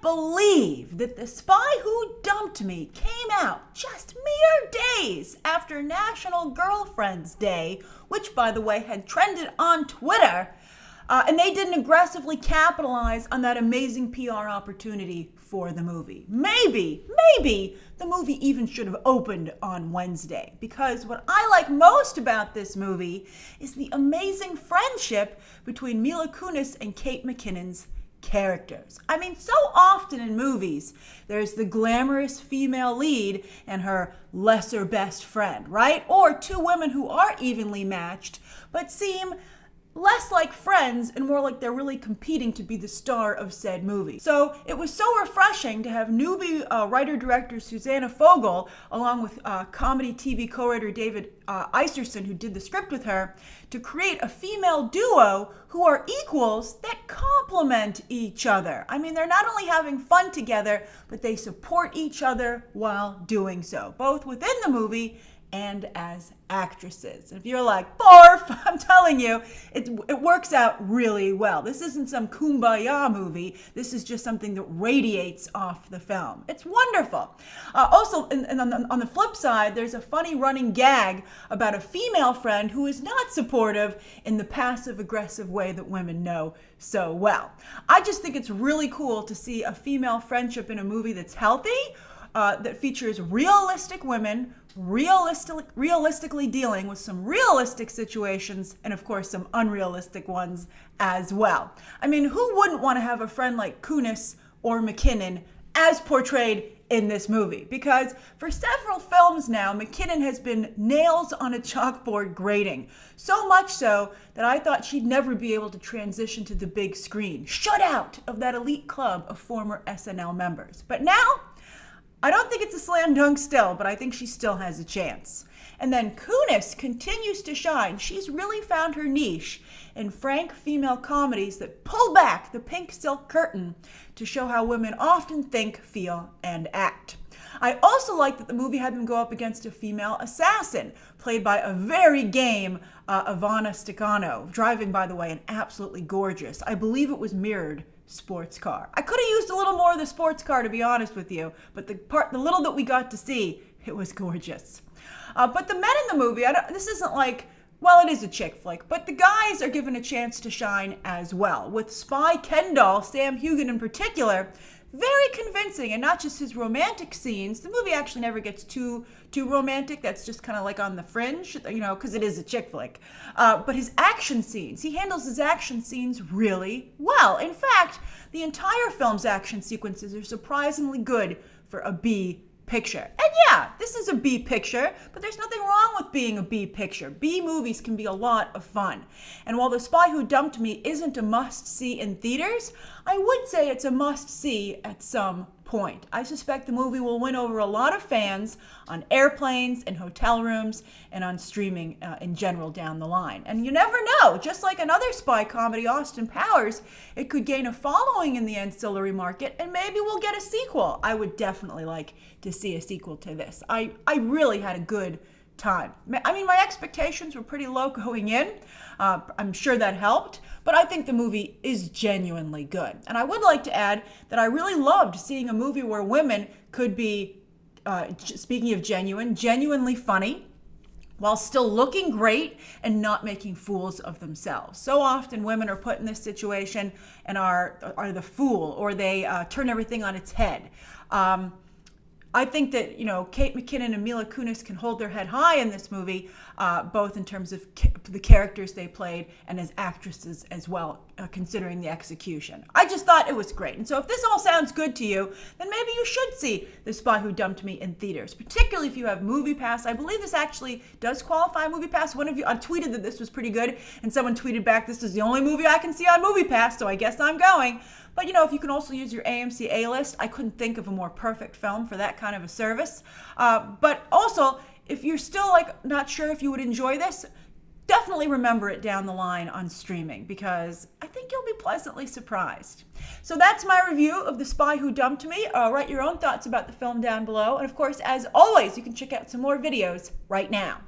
believe that The Spy Who Dumped Me came out just mere days after National Girlfriend's Day, which, by the way, had trended on Twitter, and they didn't aggressively capitalize on that amazing PR opportunity for the movie. Maybe the movie even should have opened on Wednesday, because what I like most about this movie is the amazing friendship between Mila Kunis and Kate McKinnon's characters. I mean, so often in movies, there's the glamorous female lead and her lesser best friend, right? Or two women who are evenly matched, but seem less like friends and more like they're really competing to be the star of said movie. So it was so refreshing to have newbie writer-director Susanna Fogel, along with comedy TV co-writer David Iserson, who did the script with her, to create a female duo who are equals that complement each other. I mean, they're not only having fun together, but they support each other while doing so, both within the movie and as actresses. And if you're like, barf, I'm telling you, it works out really well. This isn't some kumbaya movie. This is just something that radiates off the film. It's wonderful. Also, on the flip side, there's a funny running gag about a female friend who is not supportive in the passive-aggressive way that women know so well. I just think it's really cool to see a female friendship in a movie that's healthy, that features realistic women, realistically dealing with some realistic situations, and of course some unrealistic ones as well. I mean, who wouldn't want to have a friend like Kunis or McKinnon as portrayed in this movie? Because for several films now, McKinnon has been nails on a chalkboard grading. So much so that I thought she'd never be able to transition to the big screen, shut out of that elite club of former SNL members. But now, I don't think it's a slam dunk still, but I think she still has a chance. And then Kunis continues to shine. She's really found her niche in frank female comedies that pull back the pink silk curtain to show how women often think, feel, and act. I also like that the movie had them go up against a female assassin, played by a very game Ivana Sakhno, driving, by the way, an absolutely gorgeous, I believe it was mirrored, sports car. I could have used a little more of the sports car, to be honest with you, but the little that we got to see, it was gorgeous. But the men in the movie, this isn't like, well, it is a chick flick, but the guys are given a chance to shine as well, with Spy Ken doll Sam Hugan in particular, very convincing, and not just his romantic scenes. The movie actually never gets too romantic. That's just kind of like on the fringe, you know, because it is a chick flick. But his action scenes, he handles his action scenes really well. In fact, the entire film's action sequences are surprisingly good for a B picture. And yeah, this is a B picture, but there's nothing wrong with being a B picture. B movies can be a lot of fun. And while The Spy Who Dumped Me isn't a must-see in theaters, I would say it's a must-see at some point. I suspect the movie will win over a lot of fans on airplanes, in hotel rooms, and on streaming in general down the line. And you never know, just like another spy comedy, Austin Powers, it could gain a following in the ancillary market, and maybe we'll get a sequel. I would definitely like to see a sequel to this. I really had a good time. I mean, my expectations were pretty low going in. I'm sure that helped, but I think the movie is genuinely good. And I would like to add that I really loved seeing a movie where women could be, speaking of genuinely funny, while still looking great and not making fools of themselves. So often women are put in this situation and are the fool, or they turn everything on its head. I think that, you know, Kate McKinnon and Mila Kunis can hold their head high in this movie, both in terms of the characters they played and as actresses as well, considering the execution. I just thought it was great. And so if this all sounds good to you, then maybe you should see The Spy Who Dumped Me in theaters, particularly if you have MoviePass. I believe this actually does qualify MoviePass. One of you, I tweeted that this was pretty good, and someone tweeted back, this is the only movie I can see on MoviePass, so I guess I'm going. But, you know, if you can also use your AMC A-list, I couldn't think of a more perfect film for that kind of a service. But also, if you're still, not sure if you would enjoy this, definitely remember it down the line on streaming, because I think you'll be pleasantly surprised. So that's my review of The Spy Who Dumped Me. Write your own thoughts about the film down below. And, of course, as always, you can check out some more videos right now.